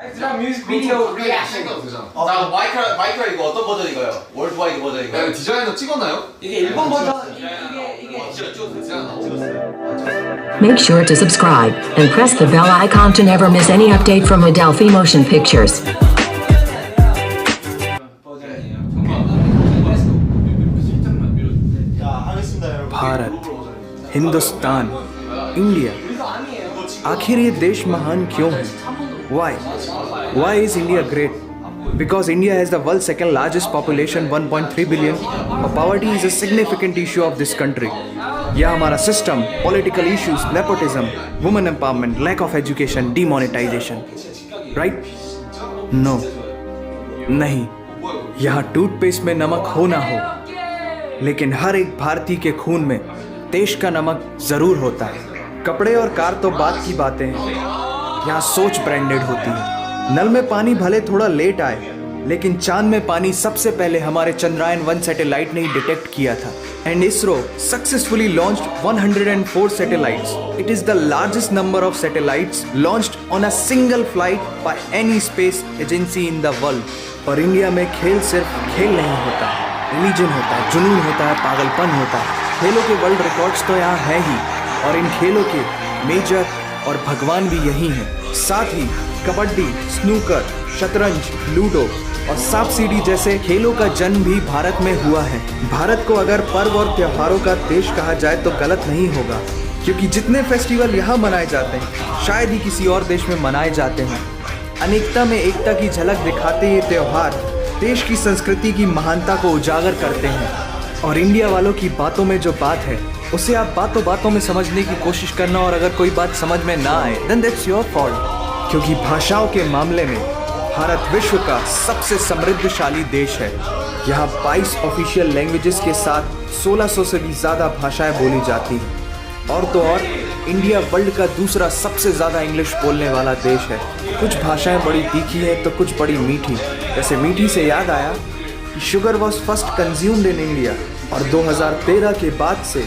뮤직비디오 리액션. 자, 마이크가 이거 어떤 버전인가요? 월드와이드 버전인가요? 디자이너 찍었나요? 이게 일본 버전. 이게 Make sure to subscribe and press the bell icon to never miss any update from Adelphi Motion Pictures. 버전이에요. 자, 하겠습니다, 여러분. Bharat, Hindustan, India, आखिर ये देश महान क्यों है? Why? Why is India great? Because India has the world's second largest population, 1.3 billion. Poverty is a significant issue of this country. यह हमारा system, political issues, nepotism, women empowerment, lack of education, demonetisation, right? No, नहीं. यहाँ toothpaste में नमक हो ना हो, लेकिन हर एक भारतीय के खून में देश का नमक जरूर होता है. कपड़े और कार तो बात की बातें हैं, यहाँ सोच ब्रांडेड होती है. नल में पानी भले थोड़ा लेट आए, लेकिन चांद में पानी सबसे पहले हमारे चंद्रयान 1 सैटेलाइट ने ही डिटेक्ट किया था. And ISRO successfully launched 104 satellites. It is the largest number of satellites launched on a single flight by any space agency in the world. और इंडिया में खेल सिर्फ खेल नहीं होता, रिलीजन होता है, जुनून होता है, पागलपन होता है. खेलों के वर्ल्ड रिकॉर्ड्स तो यहाँ है ही, और इन खेलों के मेजर और भगवान भी यही हैं. साथ ही कबड्डी, स्नूकर, शतरंज, लूडो और सांप सीढ़ी जैसे खेलों का जन्म भी भारत में हुआ है. भारत को अगर पर्व और त्योहारों का देश कहा जाए तो गलत नहीं होगा, क्योंकि जितने फेस्टिवल यहाँ मनाए जाते हैं शायद ही किसी और देश में मनाए जाते हैं. अनेकता में एकता की झलक दिखाते ये त्योहार देश की संस्कृति की महानता को उजागर करते हैं. और इंडिया वालों की बातों में जो बात है उसे आप बातों बातों में समझने की कोशिश करना, और अगर कोई बात समझ में ना आए देन दैट्स योर फॉल्ट. क्योंकि भाषाओं के मामले में भारत विश्व का सबसे समृद्धशाली देश है. यहाँ 22 ऑफिशियल लैंग्वेजेस के साथ 1600 से भी ज़्यादा भाषाएं बोली जाती हैं. और तो और इंडिया वर्ल्ड का दूसरा सबसे ज़्यादा इंग्लिश बोलने वाला देश है. कुछ भाषाएं बड़ी तीखी हैं तो कुछ बड़ी मीठी. जैसे मीठी से याद आया कि sugar was first consumed in India, और 2013 के बाद से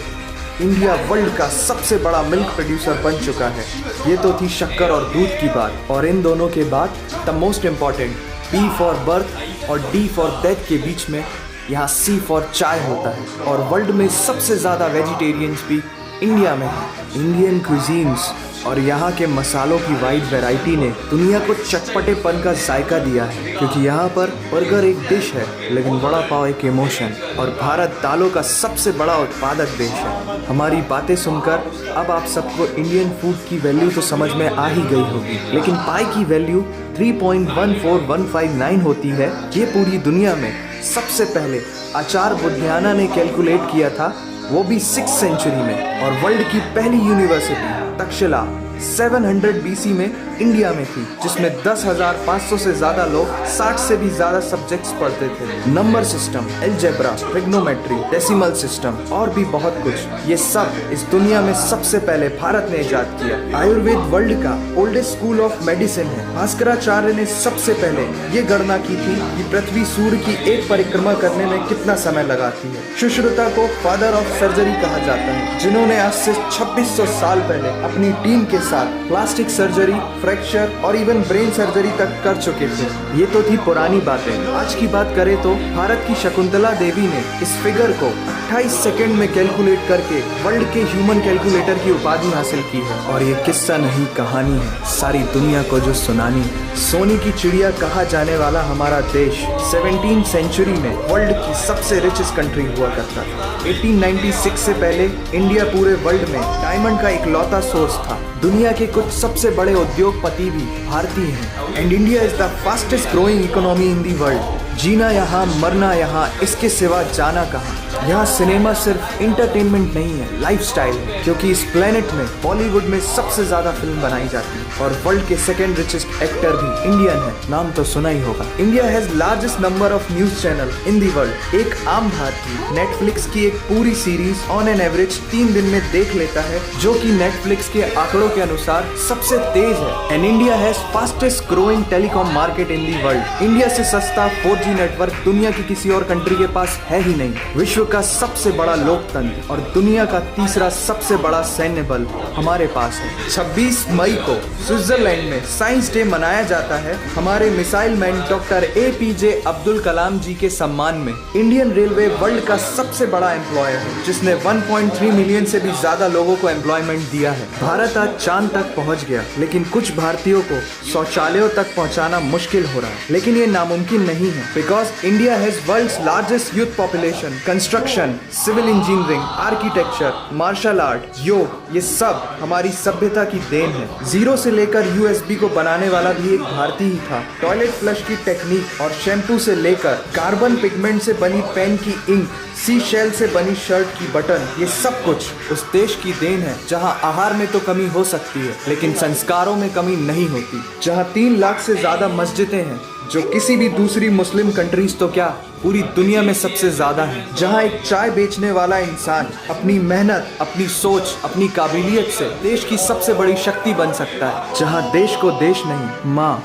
इंडिया वर्ल्ड का सबसे बड़ा मिल्क प्रोड्यूसर बन चुका है. ये तो थी शक्कर और दूध की बात, और इन दोनों के बाद the most important B for birth और D फॉर डेथ के बीच में यहाँ C फॉर चाय होता है. और वर्ल्ड में सबसे ज़्यादा वेजिटेरियंस भी इंडिया में है. इंडियन क्विजीन्स और यहाँ के मसालों की वाइड वैरायटी ने दुनिया को चटपटेपन का जायका दिया है. क्योंकि यहाँ पर बर्गर एक डिश है, लेकिन वड़ा पाव एक इमोशन. और भारत दालों का सबसे बड़ा उत्पादक देश है. हमारी बातें सुनकर अब आप सबको इंडियन फूड की वैल्यू तो समझ में आ ही गई होगी, लेकिन पाई की वैल्यू 3.14159 होती है. ये पूरी दुनिया में सबसे पहले आचार्य बुद्धियाना ने कैलकुलेट किया था, वो भी 6th सेंचुरी में. और वर्ल्ड की पहली यूनिवर्सिटी तक्षशिला 700 BC में इंडिया में थी, जिसमें 10,500 से ज़्यादा लोग 60 से भी ज़्यादा सब्जेक्ट्स पढ़ते थे. Number system, algebra, trigonometry, decimal system और भी बहुत कुछ, ये सब इस दुनिया में सबसे पहले भारत ने इजाद किया. आयुर्वेद वर्ल्ड का ओल्डेस्ट स्कूल ऑफ मेडिसिन है. भास्कराचार्य ने सबसे पहले ये गणना की थी कि पृथ्वी सूर्य की एक परिक्रमा करने में कितना समय लगाती है. सुश्रुता को फादर ऑफ सर्जरी कहा जाता है, जिन्होंने आज से 2600 साल पहले अपनी टीम के साथ प्लास्टिक सर्जरी, फ्रैक्चर और इवन ब्रेन सर्जरी तक कर चुके थे. ये तो थी पुरानी बातें. आज की बात करें तो भारत की शकुंतला देवी ने इस फिगर को 28 सेकंड में कैलकुलेट करके वर्ल्ड के ह्यूमन कैलकुलेटर की उपाधि हासिल की है. और ये किस्सा नहीं कहानी है, सारी दुनिया को जो सुनानी है. सोने की चिड़िया कहा जाने वाला हमारा देश 17th सेंचुरी में वर्ल्ड की सबसे रिचेस्ट कंट्री हुआ करता था. 1896 से पहले इंडिया पूरे वर्ल्ड में डायमंड का इकलौता सोर्स था. दुनिया के कुछ सबसे बड़े उद्योगपति भी भारतीय हैं. And India is the fastest growing economy in the world. जीना यहाँ, मरना यहाँ, इसके सिवा जाना कहाँ. यहाँ सिनेमा सिर्फ इंटरटेनमेंट नहीं है, लाइफस्टाइल है. क्योंकि इस प्लेनेट में बॉलीवुड में सबसे ज्यादा फिल्म बनाई जाती है. और वर्ल्ड के सेकंड रिचेस्ट एक्टर भी इंडियन है, नाम तो सुना ही होगा. India has largest number of news channel in the world. एक आम भारतीय नेटफ्लिक्स की एक पूरी सीरीज ऑन एन एवरेज 3 दिन में देख लेता है, जो कि नेटफ्लिक्स के आंकड़ों के अनुसार सबसे तेज है. And India has fastest growing telecom market in the world. India से सस्ता 4G नेटवर्क दुनिया की किसी और कंट्री के पास है ही नहीं. विश्व का सबसे बड़ा लोकतंत्र और दुनिया का तीसरा सबसे बड़ा सैन्य बल हमारे पास है। 26 मई को स्विट्जरलैंड में साइंस डे मनाया जाता है हमारे missile man doctor APJ Abdul Kalam ji के सम्मान में। इंडियन रेलवे वर्ल्ड का सबसे बड़ा एम्प्लॉयर है जिसने 1.3 मिलियन से भी ज्यादा लोगों को एम्प्लॉयमेंट दिया है। भारत आज चांद तक पहुंच गया, लेकिन कुछ भारतीयों को शौचालयों तक पहुंचाना मुश्किल हो रहा है। लेकिन ये नामुमकिन नहीं है, because India has world's largest youth population. Construction, civil engineering, architecture, martial art, yoga, ये सब हमारी सभ्यता की देन है। जीरो से लेकर USB को बनाने वाला भी एक भारतीय ही था। टॉयलेट फ्लश की टेक्निक और शैम्पू से लेकर कार्बन पिगमेंट से बनी पेन की इंक, सी शेल से बनी शर्ट की बटन, ये सब कुछ उस देश की देन है जहां आहार में तो कमी हो सकती है लेकिन संस्कारों में कमी नहीं होती। जहां 3 लाख से ज्यादा मस्जिदें हैं जो किसी भी दूसरी मुस्लिम कंट्रीज तो क्या पूरी दुनिया में सबसे ज्यादा है। जहां एक चाय बेचने वाला इंसान अपनी मेहनत, अपनी सोच, अपनी काबिलियत से देश की सबसे बड़ी शक्ति बन सकता है। जहां देश को देश नहीं, माँ,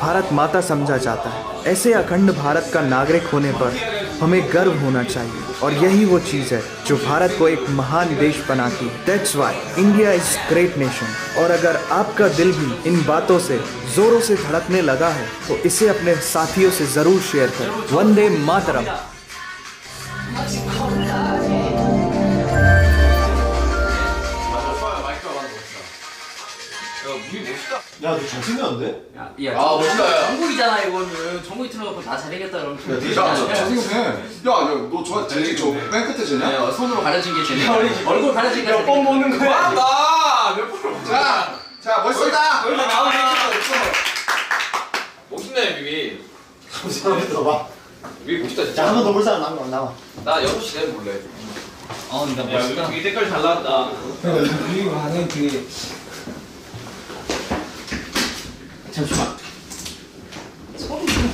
भारत माता समझा जाता है। ऐसे अखंड भारत का नागरिक होने पर हमें गर्व होना चाहिए और यही वो चीज़ है जो भारत को एक महान देश बनाती है। That's why India is great nation। और अगर आपका दिल भी इन बातों से जोरों से धड़कने लगा है तो इसे अपने साथियों से जरूर शेयर करें। वंदे मातरम। 야, 너 잘생겼는데? 야, 아, 멋있다. 전국이잖아 이거는. 전국이 틀어놓고 나 잘생겼다 그러면 잘생겼네. 너 저 잘생 저맨 끝에 쟤냐? 야, 손으로 가려진 게 제일 얼굴 가려진 게 몇번 보는 거야? 나몇 번. 자, 멋있다. 얼굴 나오는 멋있네 비비. 잠시만 들어봐. 비비 멋있다 자, 진짜. 한 번 더 볼 사람 나와. 나 6시 되면 볼래. 어, 나 야 여기 색깔 잘 나왔다. 그리고 하는 그 잠시만 소리 좀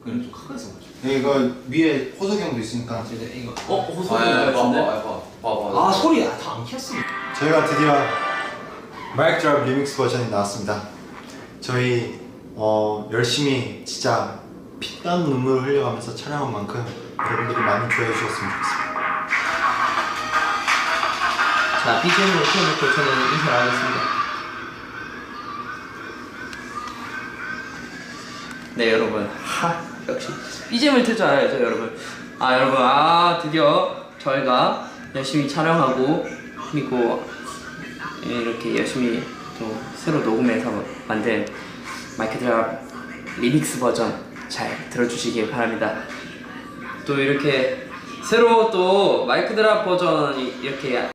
그럼 좀 가까이서 보자. 이거 위에 호석형도 있으니까. 이거 아, 소리 봐봐. 아 소리 다 안 켰어. 저희가 드디어 마이크 드랍 리믹스 버전이 나왔습니다. 저희 열심히 진짜 피땀 눈물을 흘려가면서 촬영한 만큼 여러분들이 많이 좋아해 주셨으면 좋겠습니다. 자, BGM으로 틀어놓고 저는 인사를 하겠습니다. 네, 여러분. 역시 BGM을 틀 줄 알아야죠, 여러분. 여러분, 드디어 저희가 열심히 촬영하고 그리고 이렇게 열심히 또 새로 녹음해서 만든 마이크 드랍 리믹스 버전 잘 들어주시길 바랍니다. 또 이렇게 새로 또 마이크 드랍 버전이 이렇게